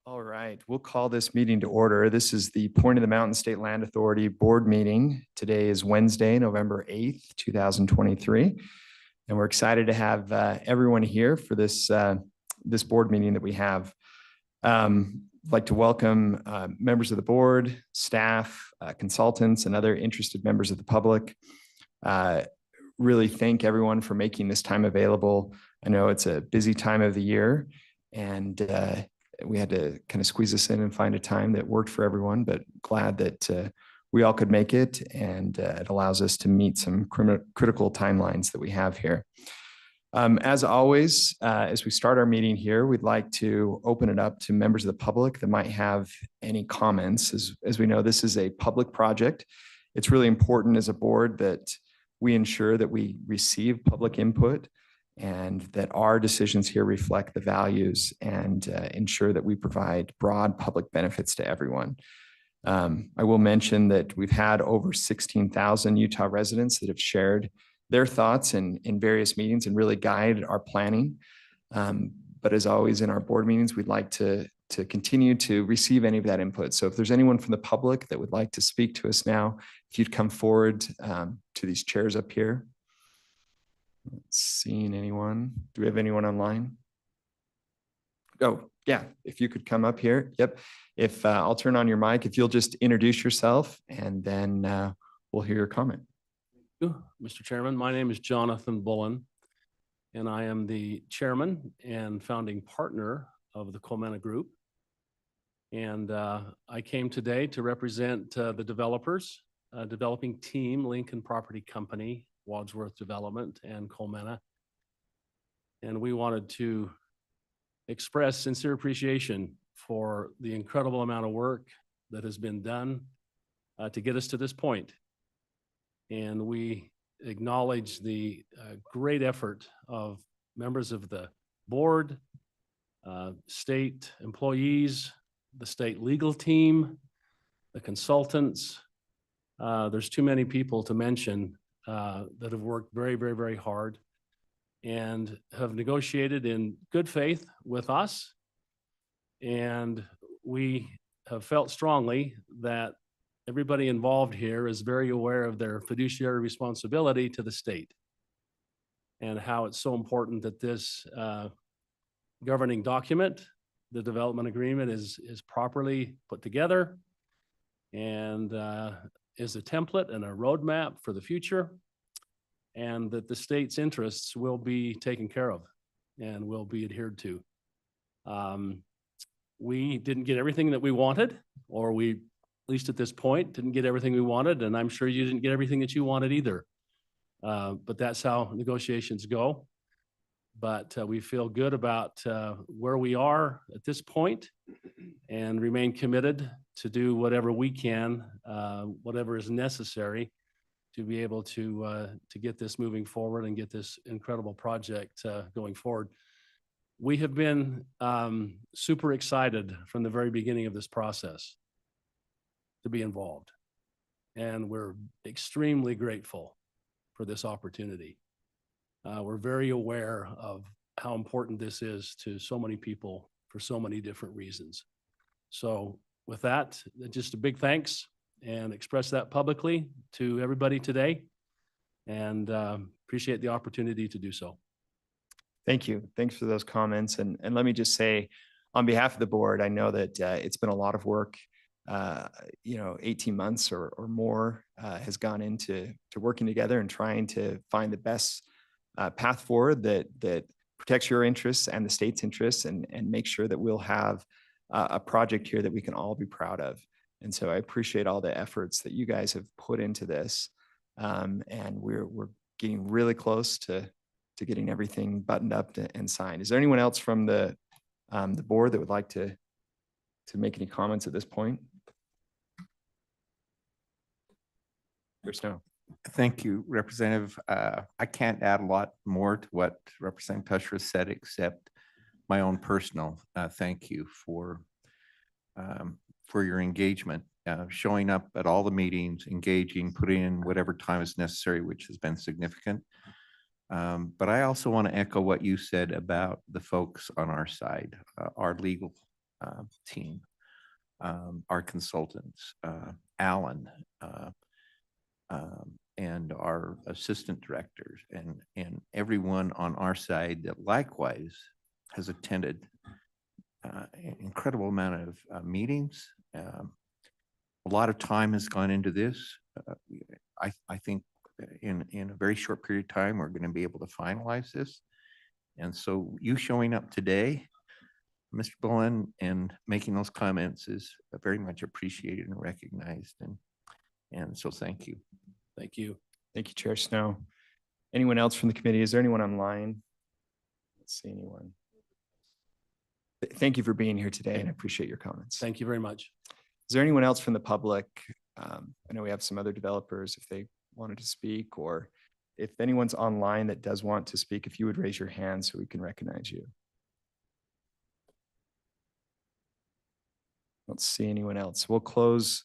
All right, we'll call this meeting to order. This is the Point of the Mountain State Land Authority Board meeting. Today is Wednesday, November 8th, 2023. And we're excited to have everyone here for this board meeting that we have. I'd like to welcome members of the board, staff, consultants, and other interested members of the public. Really thank everyone for making this time available. I know it's a busy time of the year, and we had to kind of squeeze this in and find a time that worked for everyone, but glad that we all could make it, and it allows us to meet some critical timelines that we have here. As always, as we start our meeting here, we'd like to open it up to members of the public that might have any comments. As we know, this is a public project. It's really important as a board that we ensure that we receive public input and that our decisions here reflect the values and ensure that we provide broad public benefits to everyone. I will mention that we've had over 16,000 Utah residents that have shared their thoughts in various meetings and really guide our planning. But as always in our board meetings, we'd like to continue to receive any of that input. So if there's anyone from the public that would like to speak to us now, if you'd come forward to these chairs up here. Not seeing anyone. Do we have anyone online? Oh, yeah, if you could come up here. Yep. If I'll turn on your mic, if you'll just introduce yourself, and then we'll hear your comment. Mr. Chairman, my name is Jonathan Bullen, and I am the chairman and founding partner of the Comena Group. And I came today to represent the developers, developing team, Lincoln Property Company, Wadsworth Development, and Comena. And we wanted to express sincere appreciation for the incredible amount of work that has been done to get us to this point. And we acknowledge the great effort of members of the board, state employees, the state legal team, the consultants. There's too many people to mention that have worked very, very, very hard and have negotiated in good faith with us. And we have felt strongly that everybody involved here is very aware of their fiduciary responsibility to the state and how it's so important that this governing document, the development agreement, is properly put together and is a template and a roadmap for the future, and that the state's interests will be taken care of and will be adhered to. We didn't get everything that we wanted, or we, at least at this point, didn't get everything we wanted, and I'm sure you didn't get everything that you wanted either. But that's how negotiations go. But we feel good about where we are at this point and remain committed to do whatever we can, whatever is necessary to be able to get this moving forward and get this incredible project going forward. We have been super excited from the very beginning of this process to be involved, and we're extremely grateful for this opportunity. We're very aware of how important this is to so many people for so many different reasons. So with that, just a big thanks, and express that publicly to everybody today, and appreciate the opportunity to do so. Thank you. Thanks for those comments. And let me just say, on behalf of the board, I know that it's been a lot of work. 18 months or more has gone into working together and trying to find the best path forward that protects your interests and the state's interests, and make sure that we'll have a project here that we can all be proud of. And so I appreciate all the efforts that you guys have put into this. And we're getting really close to getting everything buttoned up and signed. Is there anyone else from the board that would like to make any comments at this point? There's no. Thank you, Representative. I can't add a lot more to what Representative Tusher said, except my own personal thank you for your engagement, showing up at all the meetings, engaging, putting in whatever time is necessary, which has been significant. But I also want to echo what you said about the folks on our side, our legal team, our consultants, Alan, and our assistant directors, and everyone on our side that likewise has attended an incredible amount of meetings. A lot of time has gone into this. I think in a very short period of time, we're going to be able to finalize this. And so you showing up today, Mr. Bullen, and making those comments is very much appreciated and recognized. And so thank you. Thank you. Thank you, Chair Snow. Anyone else from the committee? Is there anyone online? Let's see anyone. Thank you for being here today, and I appreciate your comments. Thank you very much. Is there anyone else from the public? I know we have some other developers if they wanted to speak, or if anyone's online that does want to speak, if you would raise your hand so we can recognize you. Don't see anyone else. We'll close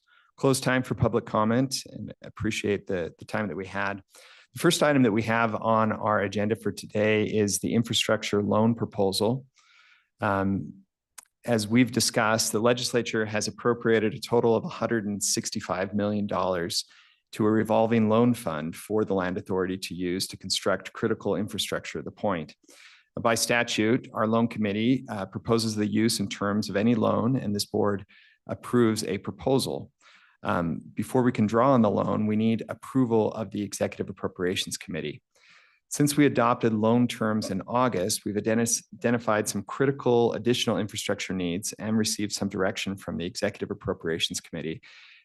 time for public comment and appreciate the time that we had. The first item that we have on our agenda for today is the infrastructure loan proposal. As we've discussed, the legislature has appropriated a total of $165 million to a revolving loan fund for the Land Authority to use to construct critical infrastructure at the point. By statute, our loan committee proposes the use and terms of any loan, and this board approves a proposal. Before we can draw on the loan, we need approval of the Executive Appropriations Committee. Since we adopted loan terms in August, we've identified some critical additional infrastructure needs and received some direction from the Executive Appropriations Committee.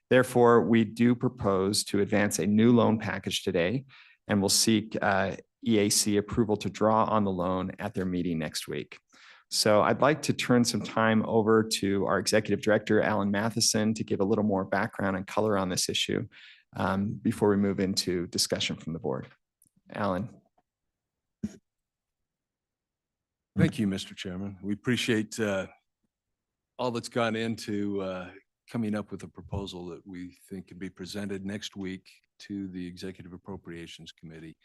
Therefore, we do propose to advance a new loan package today, and we'll seek EAC approval to draw on the loan at their meeting next week. So I'd like to turn some time over to our Executive Director, Alan Matheson, to give a little more background and color on this issue before we move into discussion from the board. Alan. Thank you, Mr. Chairman. We appreciate all that's gone into coming up with a proposal that we think can be presented next week to the Executive Appropriations Committee.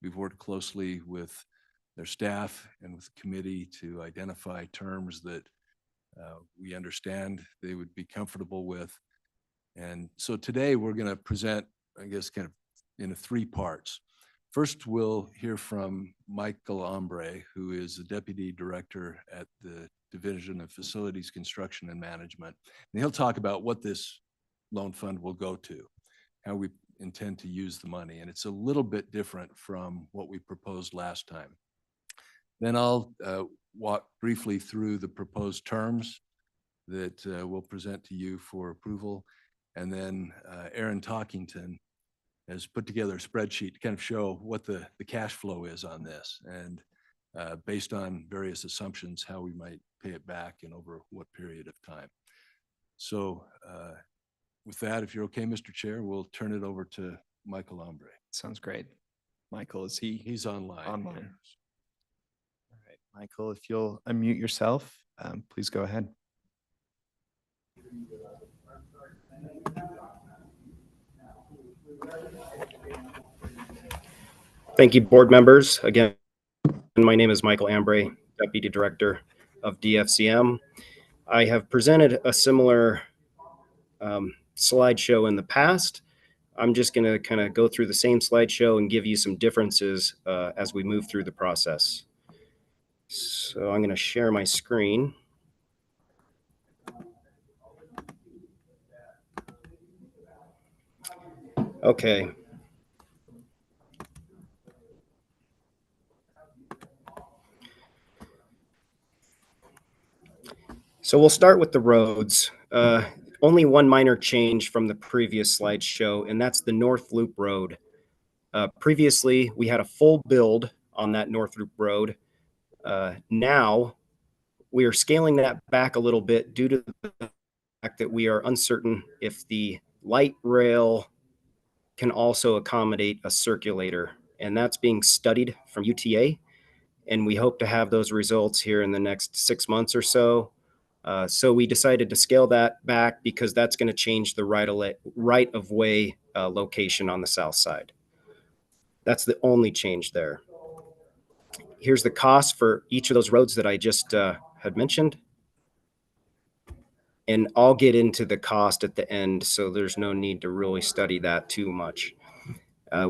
We've worked closely with their staff and with the committee to identify terms that we understand they would be comfortable with. And so today we're going to present, I guess, kind of in three parts. First, we'll hear from Michael Ambre, who is the Deputy Director at the Division of Facilities Construction and Management. And he'll talk about what this loan fund will go to, how we intend to use the money. And it's a little bit different from what we proposed last time. Then I'll walk briefly through the proposed terms that we'll present to you for approval. And then Aaron Talkington has put together a spreadsheet to kind of show what the cash flow is on this, and based on various assumptions, how we might pay it back and over what period of time. So with that, if you're okay, Mr. Chair, we'll turn it over to Michael Ambre. Sounds great. Michael, is he? He's online. Online. here. All right, Michael, if you'll unmute yourself, please go ahead. Thank you, board members. Again, my name is Michael Ambre, Deputy Director of DFCM. I have presented a similar slideshow in the past. I'm just going to kind of go through the same slideshow and give you some differences as we move through the process. So I'm going to share my screen. Okay. So we'll start with the roads. Only one minor change from the previous slideshow, and that's the North Loop Road. Previously, we had a full build on that North Loop Road. Now, we are scaling that back a little bit due to the fact that we are uncertain if the light rail can also accommodate a circulator, and that's being studied from UTA, and we hope to have those results here in the next 6 months or so. So we decided to scale that back because that's going to change the right of way location on the south side. That's the only change there. Here's the cost for each of those roads that I just had mentioned. And I'll get into the cost at the end, so there's no need to really study that too much.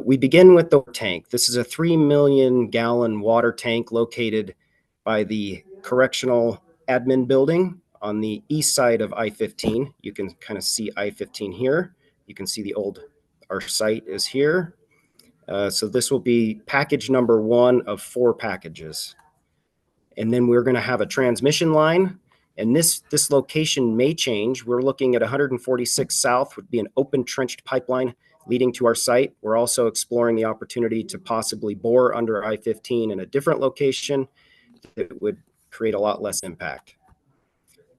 We begin with the tank. This is a 3 million gallon water tank located by the Correctional Admin Building on the east side of I-15. You can kind of see I-15 here. You can see our site is here. So this will be package number 1 of 4 packages. And then we're going to have a transmission line. And this location may change. We're looking at 146 South would be an open trenched pipeline leading to our site. We're also exploring the opportunity to possibly bore under I-15 in a different location that would create a lot less impact.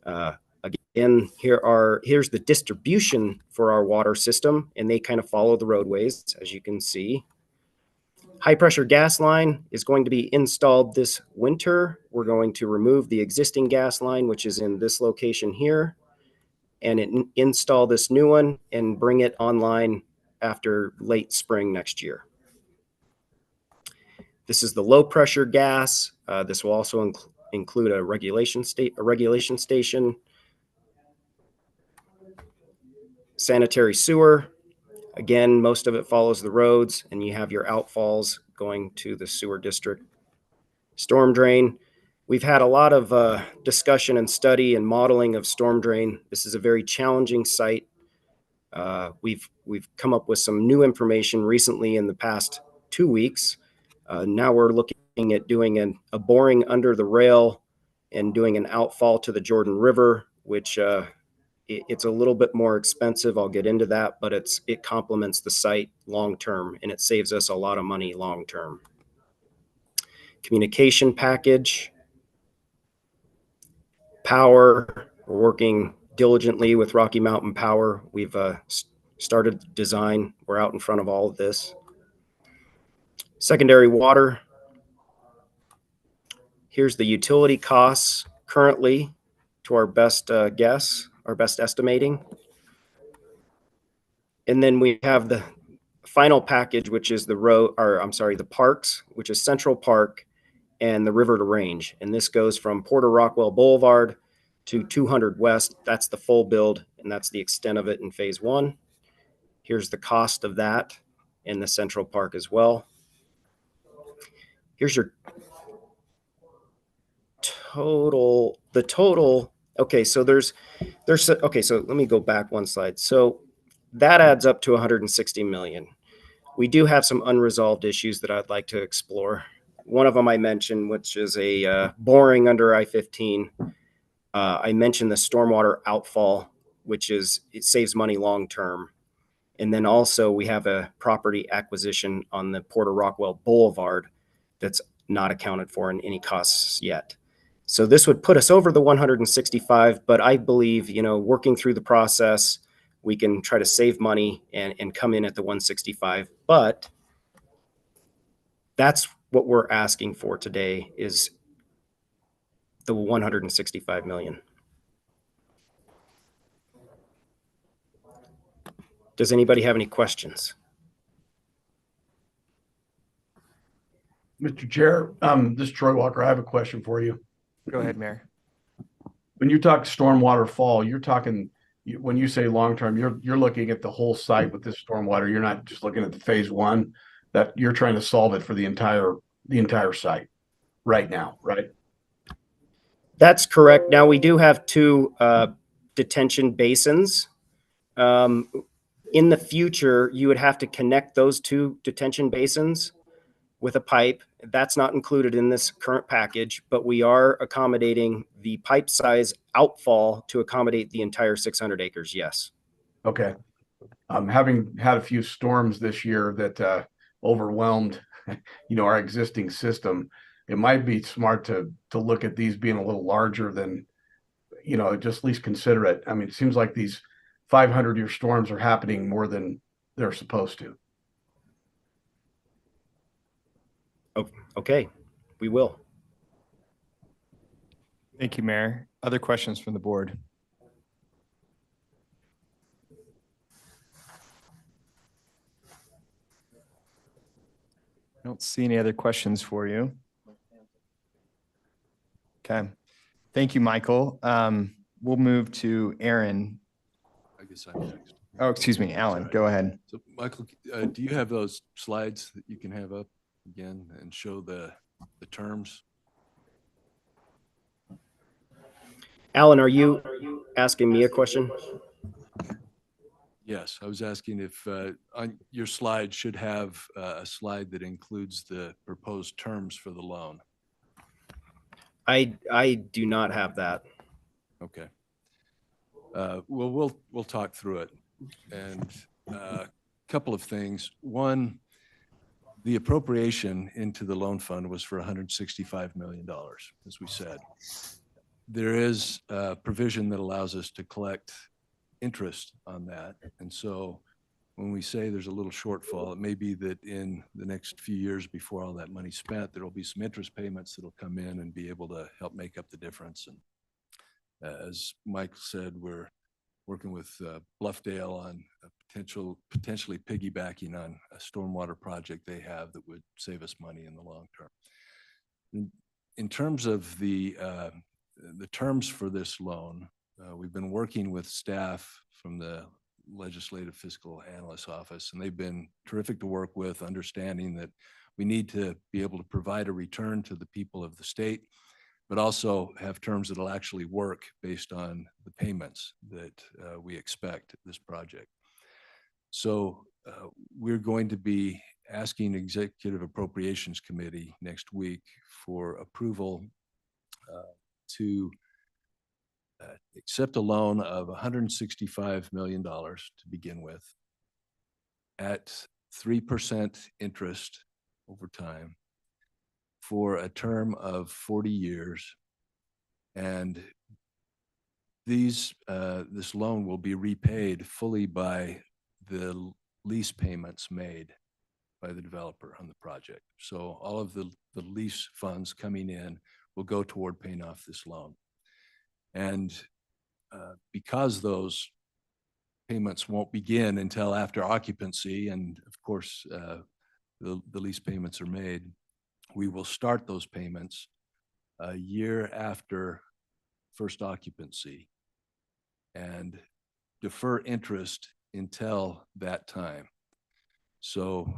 Again, here's the distribution for our water system, and they kind of follow the roadways, as you can see. High pressure gas line is going to be installed this winter. We're going to remove the existing gas line, which is in this location here, and install this new one and bring it online after late spring next year. This is the low pressure gas. This will also include a regulation station, sanitary sewer. Again, most of it follows the roads, and you have your outfalls going to the sewer district. Storm drain. We've had a lot of discussion and study and modeling of storm drain. This is a very challenging site. We've come up with some new information recently in the past 2 weeks. Now we're looking at doing a boring under the rail and doing an outfall to the Jordan River, which it's a little bit more expensive. I'll get into that, but it complements the site long term, and it saves us a lot of money long term. Communication package. Power. We're working diligently with Rocky Mountain Power. We've started design. We're out in front of all of this. Secondary water. Here's the utility costs currently to our best guess, our best estimating. And then we have the final package, which is the parks, which is Central Park and the River to Range. And this goes from Porter Rockwell Boulevard to 200 West. That's the full build, and that's the extent of it in phase 1. Here's the cost of that in the Central Park as well. Here's your total. Okay, so okay, so let me go back one slide. So that adds up to 160 million. We do have some unresolved issues that I'd like to explore. One of them I mentioned, which is a boring under I-15. I mentioned the stormwater outfall, it saves money long term. And then also we have a property acquisition on the Porter Rockwell Boulevard that's not accounted for in any costs yet. So this would put us over the 165, but I believe, working through the process, we can try to save money and come in at the 165. But that's what we're asking for today, is the 165 million. Does anybody have any questions? Mr. Chair, this is Troy Walker. I have a question for you. Go ahead, Mayor. When you talk stormwater fall, you're talking, when you say long-term, you're looking at the whole site with this stormwater. You're not just looking at the phase 1, that you're trying to solve it for the entire site right now, right? That's correct. Now we do have 2 detention basins. In the future, you would have to connect those 2 detention basins with a pipe. That's not included in this current package, but we are accommodating the pipe size outfall to accommodate the entire 600 acres. Yes. Okay. Having had a few storms this year that overwhelmed, our existing system, it might be smart to look at these being a little larger than, just at least consider it. I mean, it seems like these 500-year storms are happening more than they're supposed to. Okay, we will. Thank you, Mayor. Other questions from the board? I don't see any other questions for you. Okay. Thank you, Michael. we'll move to Aaron. I guess I'm next. Oh, excuse me, Alan, Sorry. go ahead. So Michael, do you have those slides that you can have up again and show the terms? Alan, are you asking me a question? Yes, I was asking if on your slide should have a slide that includes the proposed terms for the loan. I do not have that. Okay. Well, we'll talk through it. And a couple of things. One, the appropriation into the loan fund was for $165 million, as we said. There is a provision that allows us to collect interest on that. And so when we say there's a little shortfall, it may be that in the next few years before all that money's spent, there will be some interest payments that'll come in and be able to help make up the difference. And as Mike said, we're working with Bluffdale on a potentially piggybacking on a stormwater project they have that would save us money in the long term. In terms of the terms for this loan, we've been working with staff from the Legislative Fiscal Analyst Office, and they've been terrific to work with, understanding that we need to be able to provide a return to the people of the state, but also have terms that will actually work based on the payments that we expect at this project. So we're going to be asking Executive Appropriations Committee next week for approval to accept a loan of $165 million to begin with at 3% interest over time for a term of 40 years. And this loan will be repaid fully by the lease payments made by the developer on the project. So all of the lease funds coming in will go toward paying off this loan. And because those payments won't begin until after occupancy, and of course, the lease payments are made, we will start those payments a year after first occupancy and defer interest until that time. So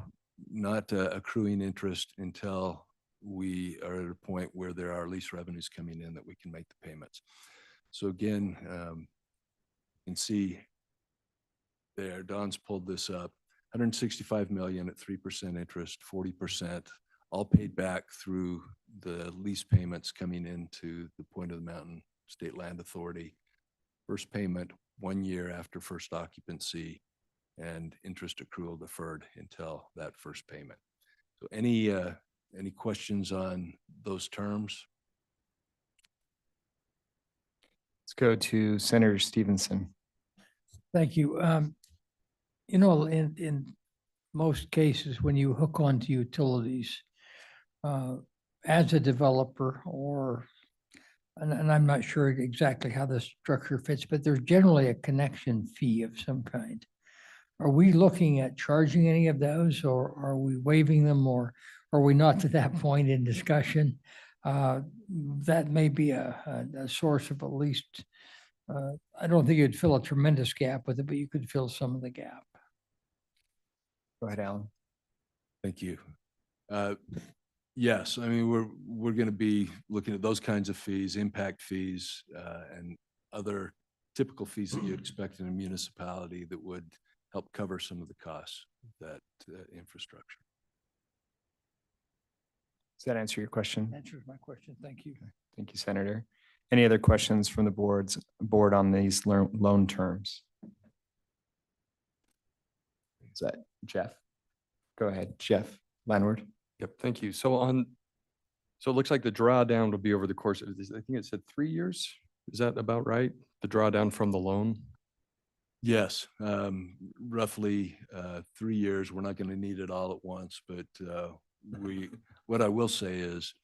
not accruing interest until we are at a point where there are lease revenues coming in that we can make the payments. So again, you can see there, Don's pulled this up, 165 million at 3% interest, 40%, all paid back through the lease payments coming into the Point of the Mountain State Land Authority. First payment 1 year after first occupancy, and interest accrual deferred until that first payment. So any questions on those terms? Let's go to Senator Stevenson. Thank you. You know, in most cases, when you hook onto utilities, as a developer and I'm not sure exactly how the structure fits, but there's generally a connection fee of some kind. Are we looking at charging any of those, or are we waiving them, or are we not to that point in discussion? That may be a source of at least, I don't think you'd fill a tremendous gap with it, but you could fill some of the gap. Go ahead, Alan. Thank you. Yes, I mean, we're going to be looking at those kinds of fees, impact fees, and other typical fees that you'd expect in a municipality that would help cover some of the costs of that infrastructure. Does that answer your question? Answers my question. Thank you. Thank you, Senator. Any other questions from the board on these loan terms? Is that Jeff? Go ahead, Jeff Landward. Yep, thank you. So it looks like the drawdown will be over the course of this, I think it said 3 years. Is that about right? The drawdown from the loan? Yes, roughly 3 years. We're not going to need it all at once, but what I will say is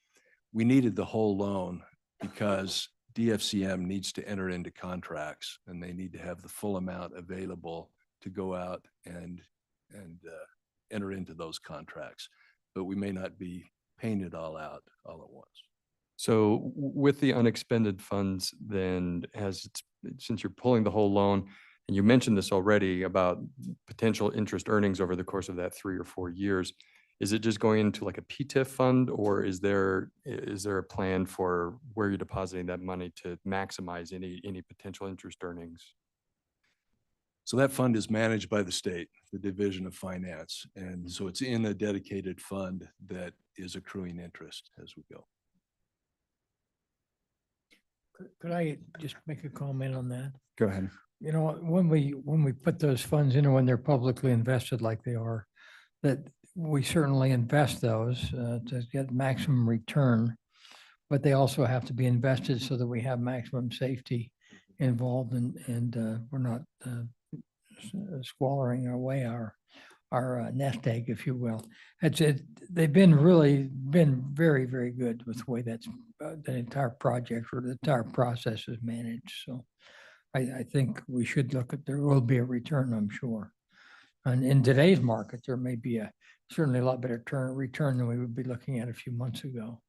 we needed the whole loan because DFCM needs to enter into contracts, and they need to have the full amount available to go out and enter into those contracts. But we may not be paying it all out all at once. So with the unexpended funds, then since you're pulling the whole loan, and you mentioned this already about potential interest earnings over the course of that 3 or 4 years, is it just going into like a PTIF fund, or is there a plan for where you're depositing that money to maximize any potential interest earnings? So that fund is managed by the state, the Division of Finance. And so it's in a dedicated fund that is accruing interest as we go. Could I just make a comment on that? Go ahead. You know, when we put those funds in, when they're publicly invested like they are, that we certainly invest those to get maximum return, but they also have to be invested so that we have maximum safety involved and we're not squandering away our nest egg, if you will. They've been very, very good with the way that's the entire project or the entire process is managed. So I think we should look at, there will be a return, I'm sure. And in today's market, there may be certainly a lot better return than we would be looking at a few months ago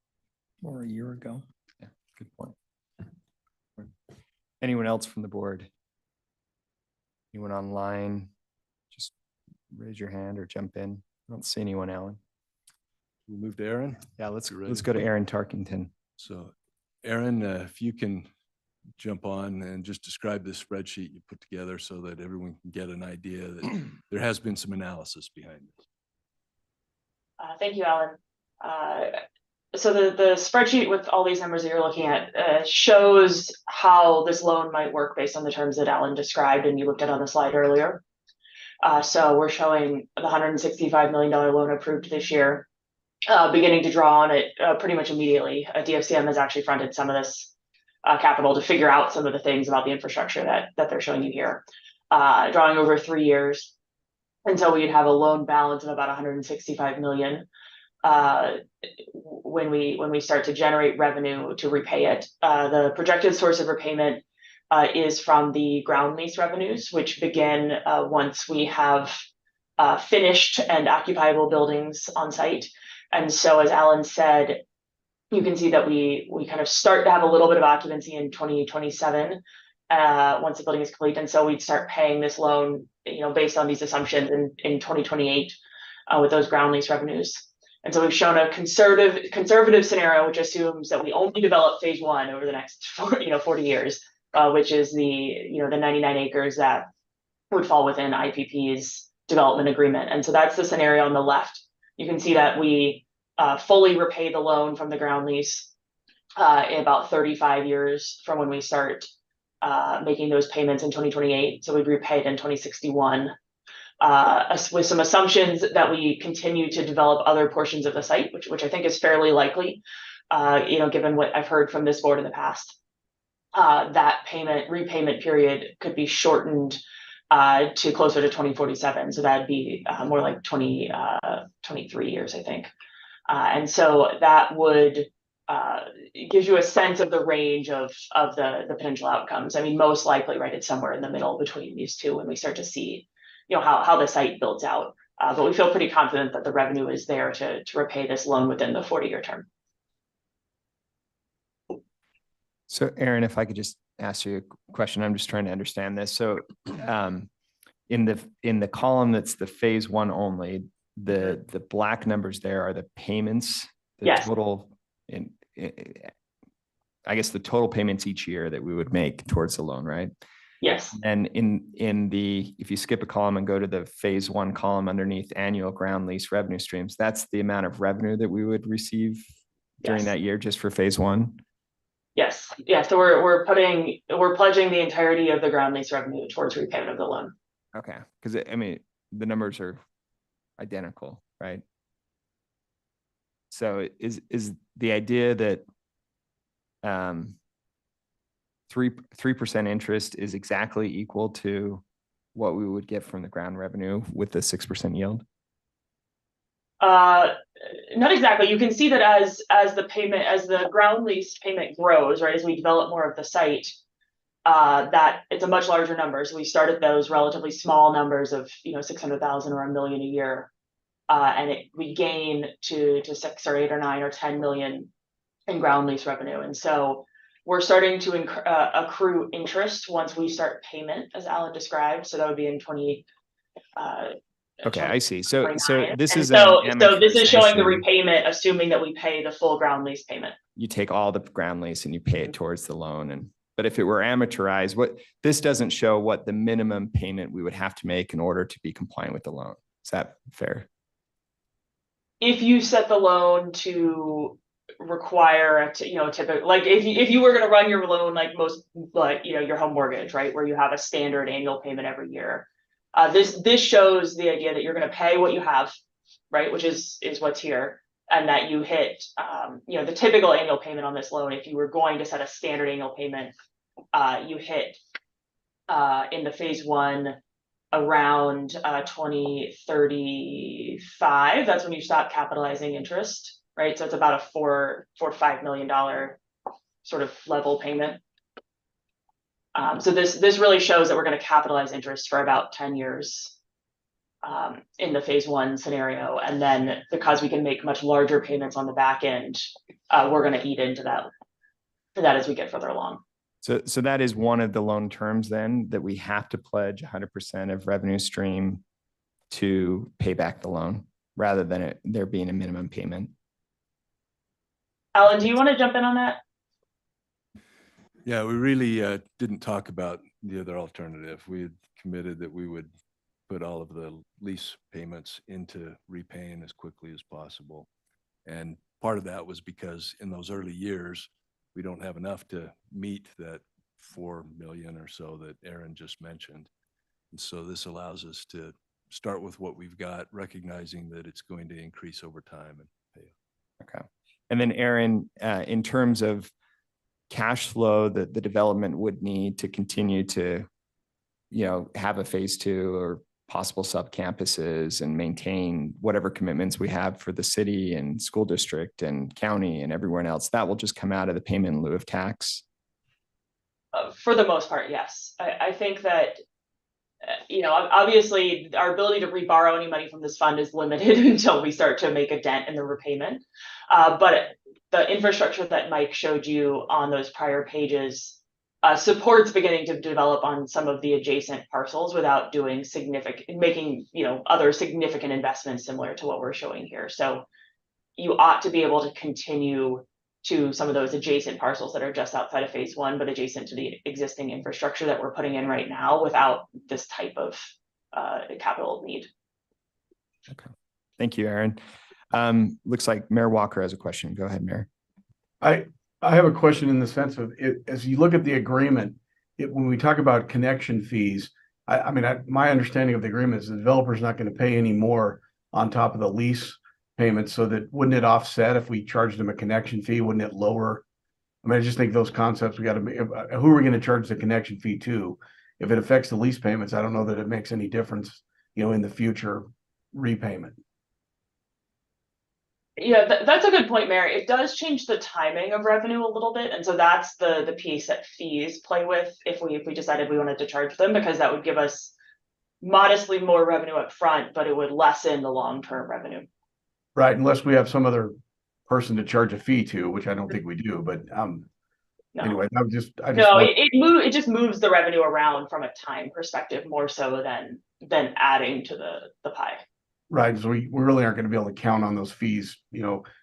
or a year ago. Yeah, good point. Anyone else from the board? Anyone online? Just raise your hand or jump in. I don't see anyone, Alan. We'll move to Aaron. Yeah, let's You ready? go to Aaron Tarkington. So Aaron, if you can jump on and just describe this spreadsheet you put together so that everyone can get an idea that there has been some analysis behind this. Thank you, Alan. So the spreadsheet with all these numbers that you're looking at shows how this loan might work based on the terms that Alan described and you looked at on the slide earlier. So we're showing the $165 million loan approved this year, beginning to draw on it pretty much immediately. DFCM has actually fronted some of this capital to figure out some of the things about the infrastructure that they're showing you here, drawing over 3 years. And so we'd have a loan balance of about 165 million when we start to generate revenue to repay it. The projected source of repayment is from the ground lease revenues, which begin once we have finished and occupiable buildings on site. And so, as Alan said, you can see that we kind of start to have a little bit of occupancy in 2027 once the building is complete. And so we'd start paying this loan, based on these assumptions in 2028 with those ground lease revenues. And so we've shown a conservative scenario, which assumes that we only develop phase 1 over the next 40 years, which is the 99 acres that would fall within IPP's development agreement. And so that's the scenario on the left. You can see that we fully repay the loan from the ground lease in about 35 years from when we start making those payments in 2028. So we'd repay it in 2061 with some assumptions that we continue to develop other portions of the site, which I think is fairly likely, given what I've heard from this board in the past. That repayment period could be shortened to closer to 2047. So that'd be more like 23 years, I think. And so that would gives you a sense of the range of the potential outcomes. I mean, most likely, right, it's somewhere in the middle between these two when we start to see, how the site builds out. But we feel pretty confident that the revenue is there to repay this loan within the 40-year term. So Aaron, if I could just ask you a question, I'm just trying to understand this. So in the column that's the phase 1 only, the black numbers there are the payments, the Yes. total I guess the total payments each year that we would make towards the loan, right? Yes. And if you skip a column and go to the phase 1 column underneath annual ground lease revenue streams, that's the amount of revenue that we would receive during Yes. that year just for phase 1. Yes. Yeah. So we're pledging the entirety of the ground lease revenue towards repayment of the loan. Okay, because I mean the numbers are identical, right? So is the idea that 3% interest is exactly equal to what we would get from the ground revenue with the 6% yield? Not exactly. You can see that as the ground lease payment grows, right, as we develop more of the site, that it's a much larger number. So we start at those relatively small numbers of 600,000 or $1 million a year, and we gain to 6 or 8 or 9 or 10 million in ground lease revenue. And so we're starting to accrue interest once we start payment, as Alan described. So that would be in Okay, I see. So 2029. this And is so an this is showing the amortization. repayment, assuming that we pay the full ground lease payment. You take all the ground lease and you pay it towards the loan. But if it were amortized, this doesn't show what the minimum payment we would have to make in order to be compliant with the loan. Is that fair? If you set the loan to require a typical, like if you were going to run your loan like most, like your home mortgage, right, where you have a standard annual payment every year, this shows the idea that you're going to pay what you have, right, which is what's here, and that you hit the typical annual payment on this loan. If you were going to set a standard annual payment, you hit in the phase one around 2035. That's when you stop capitalizing interest, right? So it's about a $4 to $5 million sort of level payment. So this really shows that we're going to capitalize interest for about 10 years in the phase one scenario, and then because we can make much larger payments on the back end, we're going to eat into that as we get further along. So that is one of the loan terms then, that we have to pledge 100% of revenue stream to pay back the loan rather than there being a minimum payment. Alan, do you want to jump in on that? Yeah, we really didn't talk about the other alternative. We had committed that we would put all of the lease payments into repaying as quickly as possible. And part of that was because in those early years, we don't have enough to meet that 4 million or so that Aaron just mentioned. And so this allows us to start with what we've got, recognizing that it's going to increase over time and pay. Okay. And then Aaron, in terms of cash flow that the development would need to continue to, have a phase two or possible sub campuses and maintain whatever commitments we have for the city and school district and county and everyone else, that will just come out of the payment in lieu of tax? For the most part, yes. I think that, obviously our ability to reborrow any money from this fund is limited until we start to make a dent in the repayment. But the infrastructure that Mike showed you on those prior pages supports beginning to develop on some of the adjacent parcels without doing making other significant investments similar to what we're showing here. So you ought to be able to continue to some of those adjacent parcels that are just outside of phase one, but adjacent to the existing infrastructure that we're putting in right now without this type of capital need. Okay. Thank you, Aaron. Looks like Mayor Walker has a question. Go ahead, Mayor. I have a question in the sense of as you look at the agreement, when we talk about connection fees, my understanding of the agreement is the developer's not going to pay any more on top of the lease payments. So that wouldn't it offset if we charged them a connection fee? Wouldn't it lower? I just think those concepts we got to be. Who are we going to charge the connection fee to? If it affects the lease payments, I don't know that it makes any difference, in the future repayment. Yeah, that's a good point, Mary. It does change the timing of revenue a little bit. And so that's the piece that fees play with if we decided we wanted to charge them, because that would give us modestly more revenue up front, but it would lessen the long-term revenue. Right, unless we have some other person to charge a fee to, which I don't think we do, but no. Anyway, it just moves the revenue around from a time perspective more so than adding to the pie. Right, so we really aren't going to be able to count on those fees,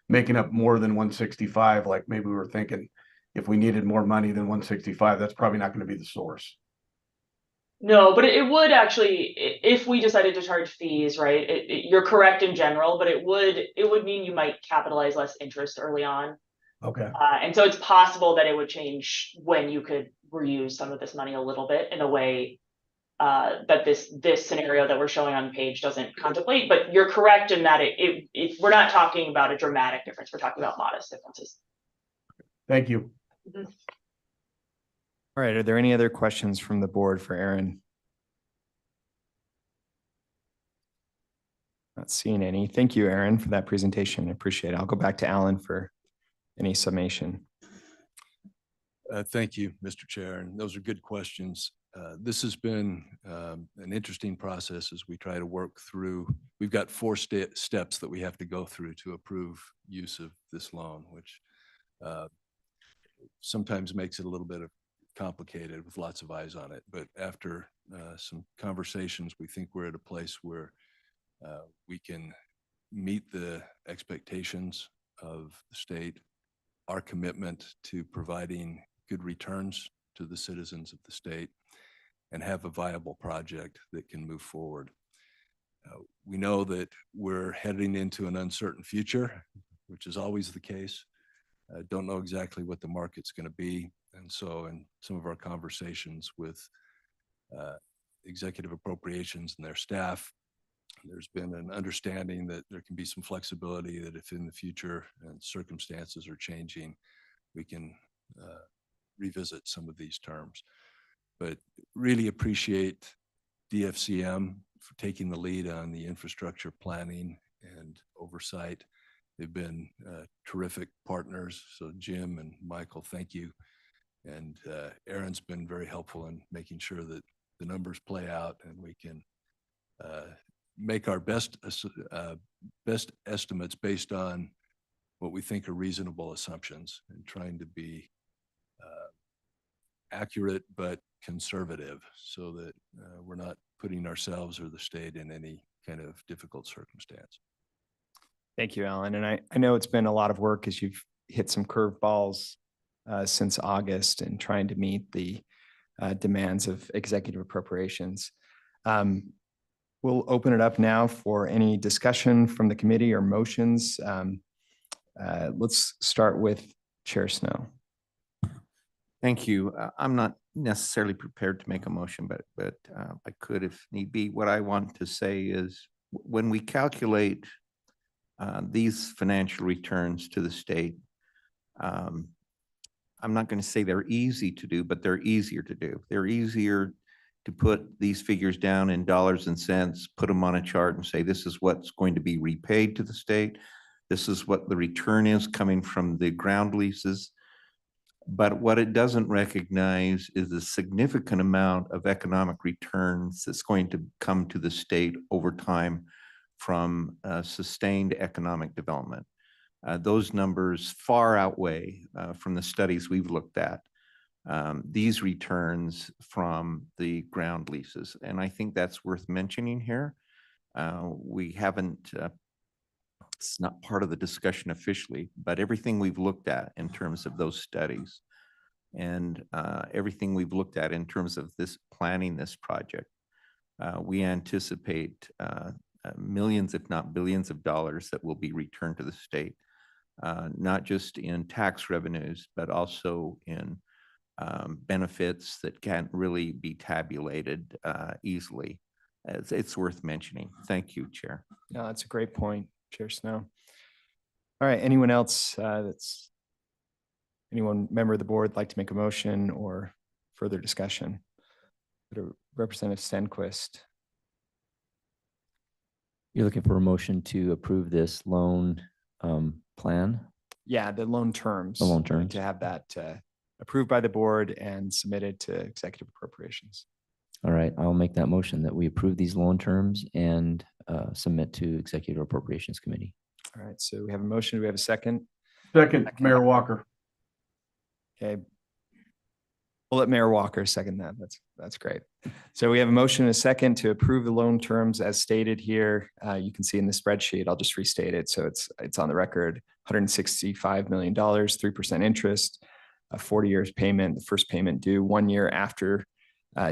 making up more than 165, like maybe we were thinking. If we needed more money than 165, that's probably not going to be the source. No, but it would actually, if we decided to charge fees, right? You're correct in general, but it would mean you might capitalize less interest early on. Okay. And so it's possible that it would change when you could reuse some of this money a little bit in a way that this scenario that we're showing on the page doesn't contemplate. But you're correct in that we're not talking about a dramatic difference. We're talking about modest differences. Thank you. Mm-hmm. All right. Are there any other questions from the board for Aaron? Not seeing any. Thank you, Aaron, for that presentation. I appreciate it. I'll go back to Alan for any summation. Thank you, Mr. Chair. And those are good questions. This has been an interesting process as we try to work through. We've got 4 steps that we have to go through to approve use of this loan, which uh, sometimes makes it a little bit complicated with lots of eyes on it. But after some conversations, we think we're at a place where we can meet the expectations of the state, our commitment to providing good returns to the citizens of the state, and have a viable project that can move forward. We know that we're heading into an uncertain future, which is always the case. Don't know exactly what the market's going to be. And so in some of our conversations with executive appropriations and their staff, there's been an understanding that there can be some flexibility, that if in the future and circumstances are changing, we can revisit some of these terms. But really appreciate DFCM for taking the lead on the infrastructure planning and oversight. They've been terrific partners. So Jim and Michael, thank you. And Aaron's been very helpful in making sure that the numbers play out and we can make our best estimates based on what we think are reasonable assumptions, and trying to be accurate but conservative so that we're not putting ourselves or the state in any kind of difficult circumstance. Thank you, Alan. And I know it's been a lot of work as you've hit some curveballs since August and trying to meet the demands of executive appropriations. We'll open it up now for any discussion from the committee or motions. Let's start with Chair Snow. Thank you. I'm not necessarily prepared to make a motion, but I could if need be. What I want to say is when we calculate these financial returns to the state, I'm not going to say they're easy to do, but they're easier to do. They're easier to put these figures down in dollars and cents, put them on a chart and say, this is what's going to be repaid to the state. This is what the return is coming from the ground leases. But what it doesn't recognize is the significant amount of economic returns that's going to come to the state over time from sustained economic development. Those numbers far outweigh from the studies we've looked at these returns from the ground leases. And I think that's worth mentioning here. We haven't, it's not part of the discussion officially, but everything we've looked at in terms of those studies and everything we've looked at in terms of this planning this project, we anticipate millions, if not billions of dollars that will be returned to the state, not just in tax revenues, but also in benefits that can't really be tabulated easily. It's worth mentioning. Thank you, Chair. No, that's a great point, Chair Snow. All right, anyone else anyone member of the board like to make a motion or further discussion? Representative Stenquist. You're looking for a motion to approve this loan plan? Yeah, the loan terms. The loan terms. To have that approved by the board and submitted to executive appropriations. All right, I'll make that motion that we approve these loan terms and submit to Executive Appropriations Committee. All right, so we have a motion. Do we have a second? Second, Mayor Walker. Okay. We'll let Mayor Walker second that. That's great. So we have a motion and a second to approve the loan terms as stated here. You can see in the spreadsheet, I'll just restate it. So it's on the record, $165 million, 3% interest, a 40 years payment, the first payment due 1 year after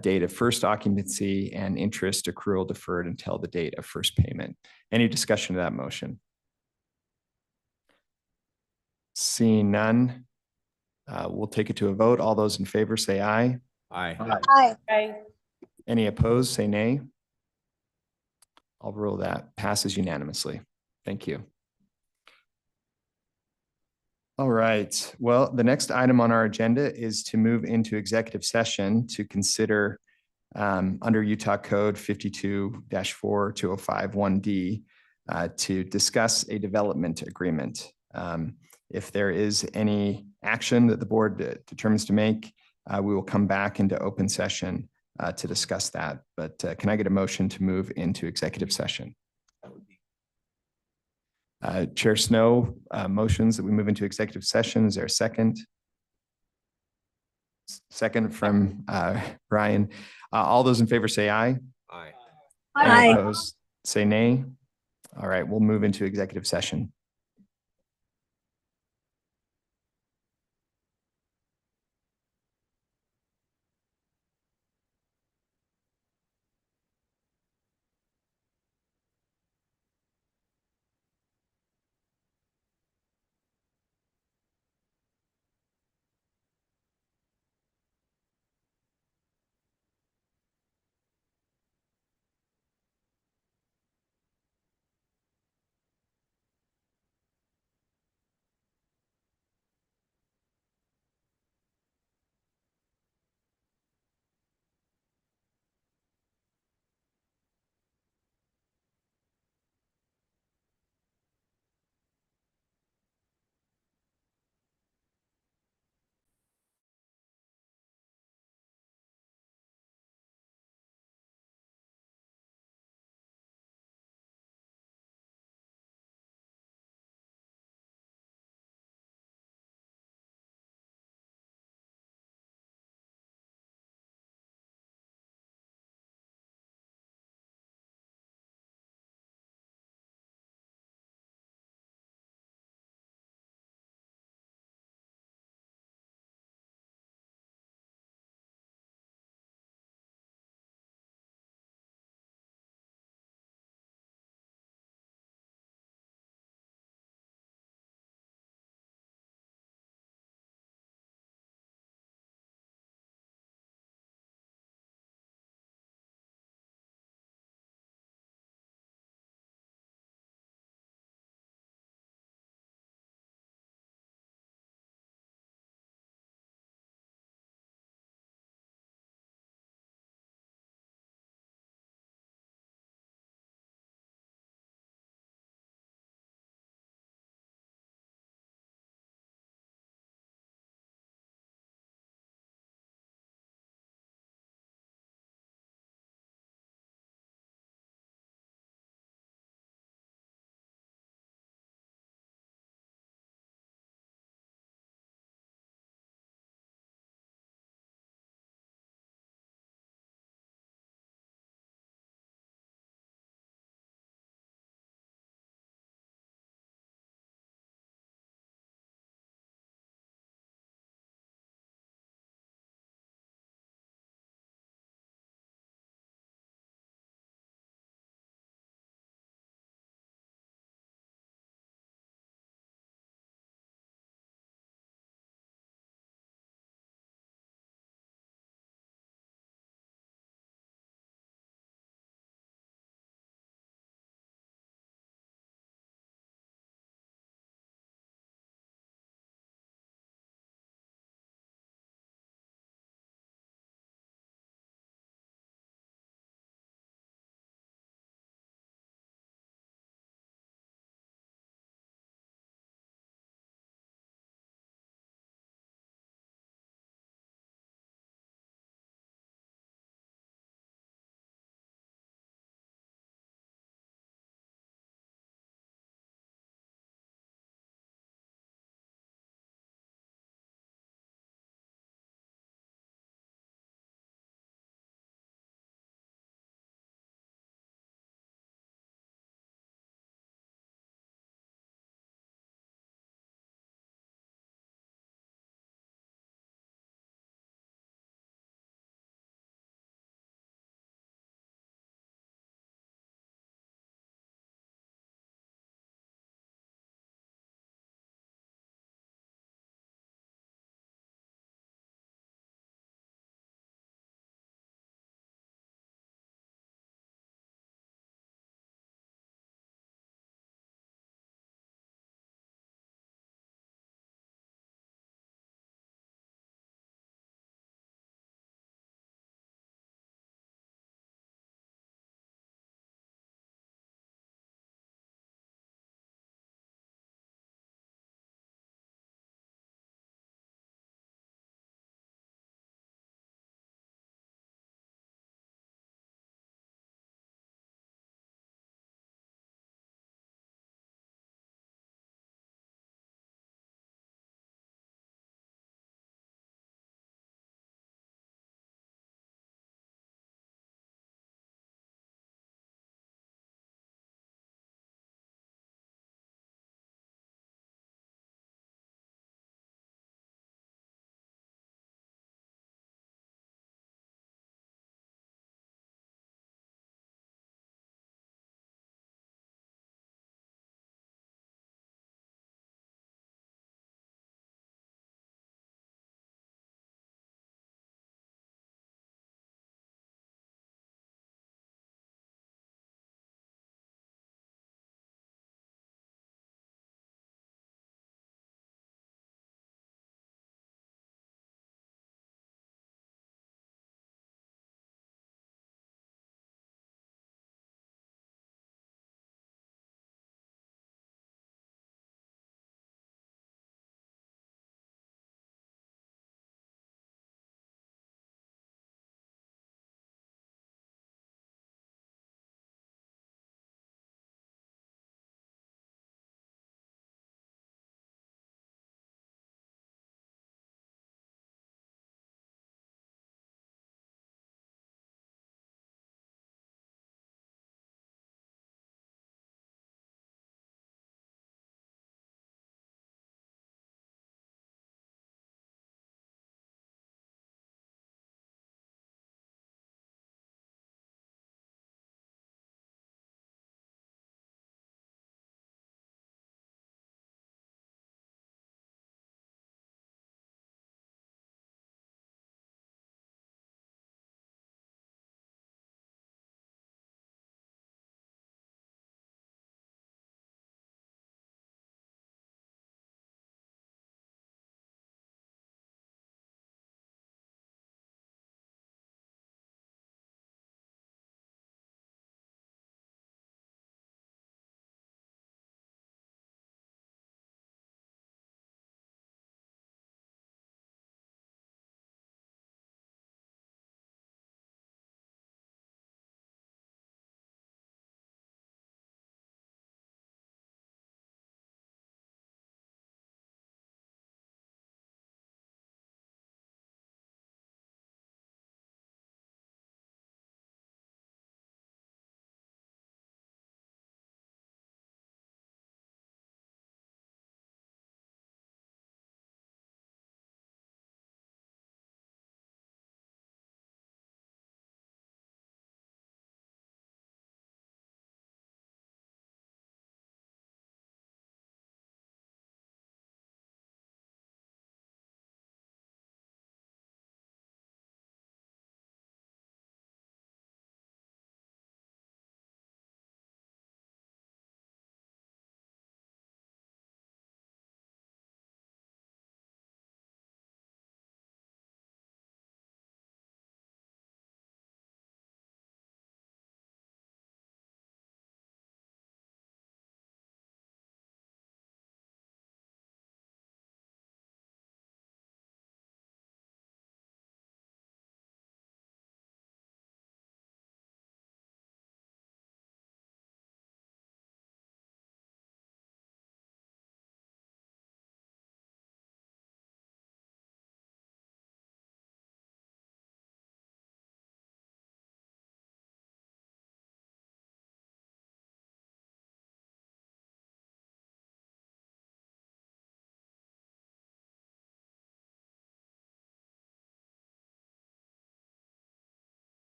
date of first occupancy, and interest accrual deferred until the date of first payment. Any discussion of that motion? Seeing none, we'll take it to a vote. All those in favor say aye. Aye. Aye. Any opposed, say nay. I'll rule that passes unanimously. Thank you. All right. Well, the next item on our agenda is to move into executive session to consider under Utah Code 52-42051D to discuss a development agreement. If there is any action that the board determines to make, we will come back into open session to discuss that. But can I get a motion to move into executive session? Chair Snow motions that we move into executive session. Is there a second? Second from Brian. All those in favor say aye. Aye. Any opposed, say nay. All right, we'll move into executive session.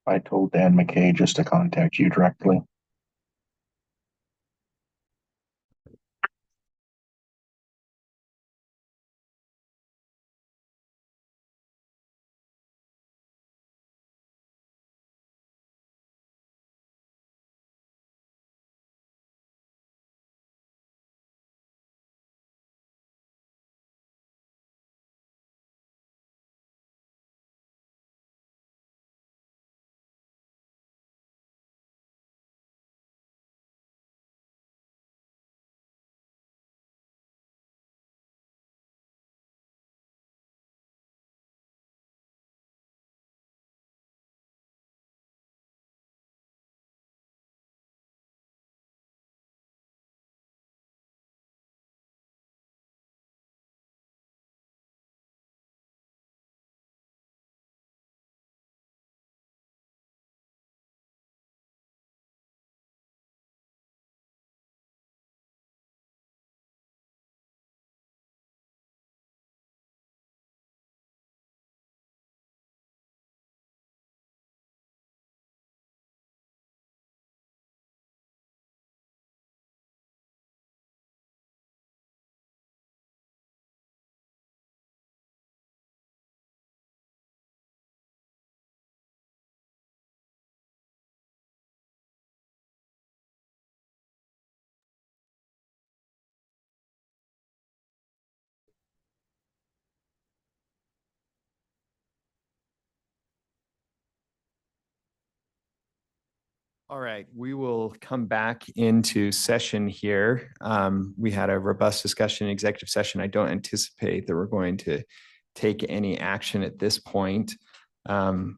I told Dan McKay just to contact you directly. All right, we will come back into session here. We had a robust discussion in executive session. I don't anticipate that we're going to take any action at this point. We'll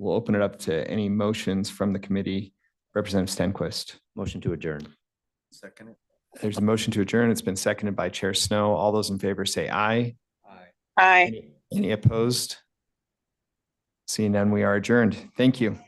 open it up to any motions from the committee. Representative Stenquist. Motion to adjourn. Second. There's a motion to adjourn. It's been seconded by Chair Snow. All those in favor say aye. Aye. Any opposed? Seeing none, we are adjourned. Thank you.